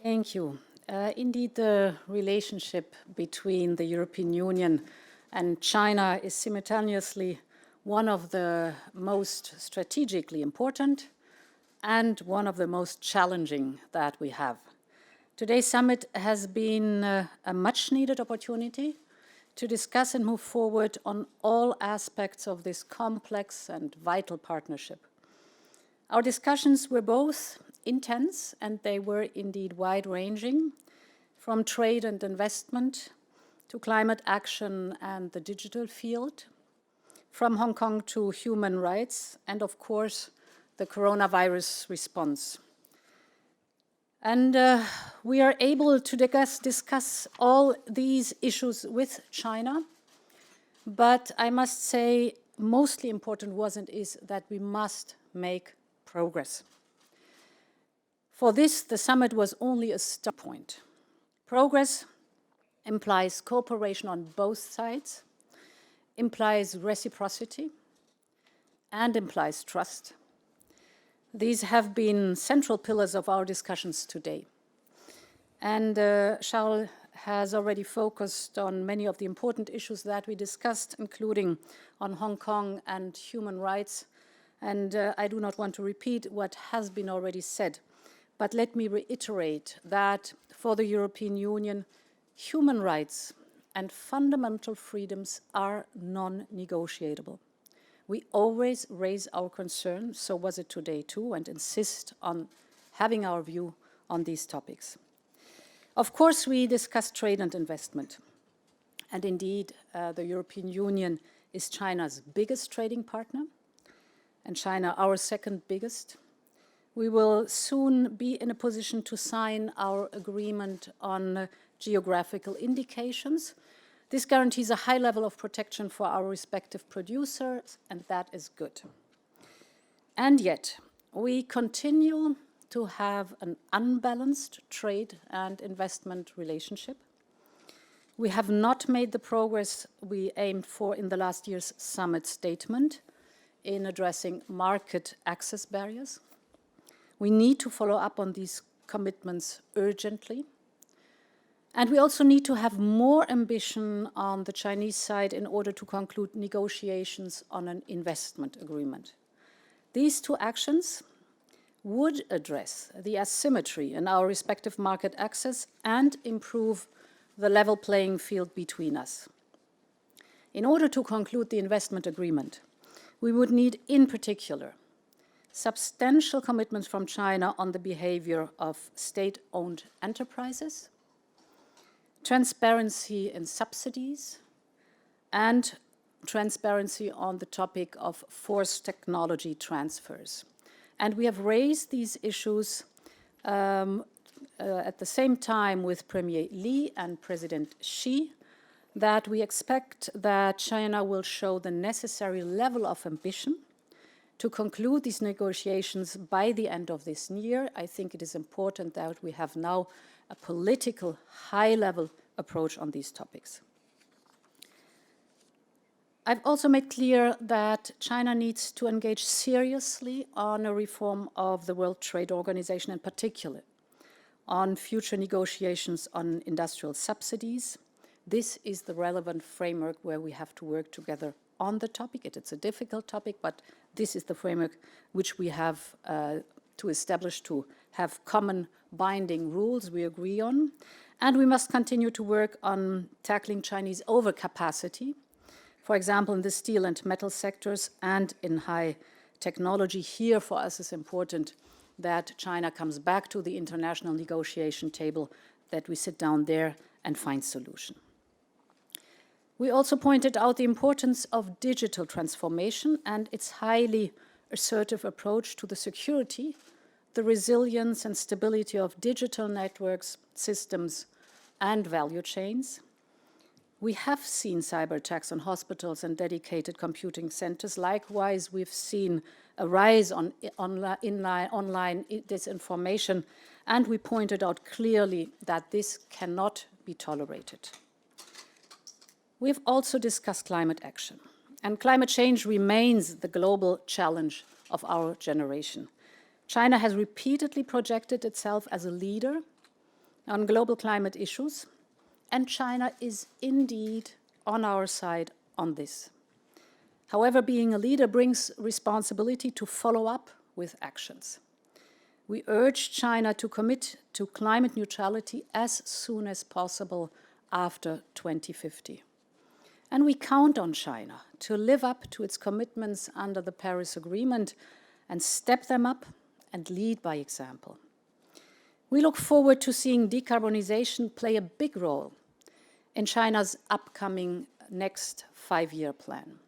Thank you. Indeed, the relationship between the European Union and China is simultaneously one of the most strategically important and one of the most challenging that we have. Today's summit has been a much-needed opportunity to discuss and move forward on all aspects of this complex and vital partnership. Our discussions were both intense and they were indeed wide-ranging, from trade and investment to climate action and the digital field, from Hong Kong to human rights, and of course, the coronavirus response. And we are able to discuss all these issues with China, but I must say, mostly important was and is that we must make progress. For this, the summit was only a start point. Progress implies cooperation on both sides, implies reciprocity, and implies trust. These have been central pillars of our discussions today. And Charles has already focused on many of the important issues that we discussed, including on Hong Kong and human rights. And I do not want to repeat what has been already said, but let me reiterate that for the European Union, human rights and fundamental freedoms are non-negotiable. We always raise our concern, so was it today too, and insist on having our view on these topics. Of course, we discussed trade and investment. And indeed, the European Union is China's biggest trading partner, and China our second biggest. We will soon be in a position to sign our agreement on geographical indications. This guarantees a high level of protection for our respective producers, and that is good. And yet, we continue to have an unbalanced trade and investment relationship. We have not made the progress we aimed for in the last year's summit statement in addressing market access barriers. We need to follow up on these commitments urgently. And we also need to have more ambition on the Chinese side in order to conclude negotiations on an investment agreement. These two actions would address the asymmetry in our respective market access and improve the level playing field between us. In order to conclude the investment agreement, we would need, in particular, substantial commitments from China on the behavior of state-owned enterprises, transparency in subsidies, and transparency on the topic of forced technology transfers. And we have raised these issues at the same time with Premier Li and President Xi, that we expect that China will show the necessary level of ambition to conclude these negotiations by the end of this year. I think it is important that we have now a political, high-level approach on these topics. I've also made clear that China needs to engage seriously on a reform of the World Trade Organization, in particular, on future negotiations on industrial subsidies. This is the relevant framework where we have to work together on the topic. It's a difficult topic, but this is the framework which we have to establish to have common binding rules we agree on. And we must continue to work on tackling Chinese overcapacity, for example, in the steel and metal sectors and in high technology. Here, for us, it's important that China comes back to the international negotiation table, that we sit down there and find solution. We also pointed out the importance of digital transformation and its highly assertive approach to the security, the resilience and stability of digital networks, systems, and value chains. We have seen cyber attacks on hospitals and dedicated computing centers. Likewise, we've seen a rise on online disinformation, and we pointed out clearly that this cannot be tolerated. We've also discussed climate action, and climate change remains the global challenge of our generation. China has repeatedly projected itself as a leader on global climate issues, and China is indeed on our side on this. However, being a leader brings responsibility to follow up with actions. We urge China to commit to climate neutrality as soon as possible after 2050. And we count on China to live up to its commitments under the Paris Agreement and step them up and lead by example. We look forward to seeing decarbonization play a big role in China's upcoming next 5-year plan,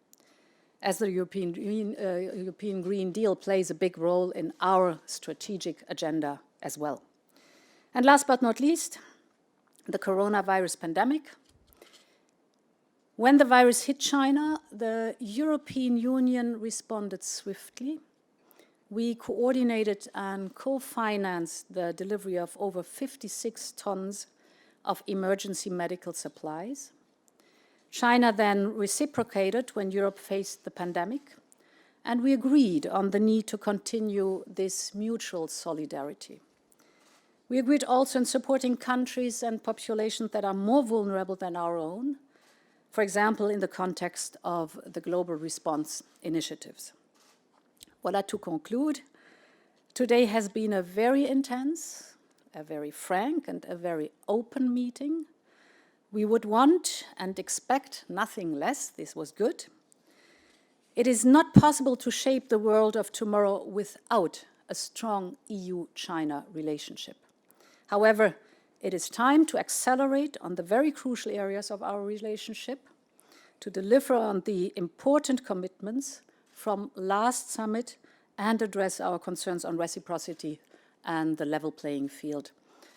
as the European Green Deal plays a big role in our strategic agenda as well. And last but not least, the coronavirus pandemic. When the virus hit China, the European Union responded swiftly. We coordinated and co-financed the delivery of over 56 tons of emergency medical supplies. China then reciprocated when Europe faced the pandemic, and we agreed on the need to continue this mutual solidarity. We agreed also in supporting countries and populations that are more vulnerable than our own, for example, in the context of the global response initiatives. Voilà, to conclude, today has been a very intense, a very frank, and a very open meeting. We would want and expect nothing less. This was good. It is not possible to shape the world of tomorrow without a strong EU-China relationship. However, it is time to accelerate on the very crucial areas of our relationship, to deliver on the important commitments from last summit and address our concerns on reciprocity and the level playing field.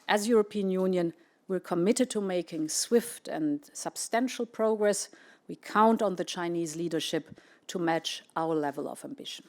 As European Union, we're committed to making swift and substantial progress. We count on the Chinese leadership to match our level of ambition.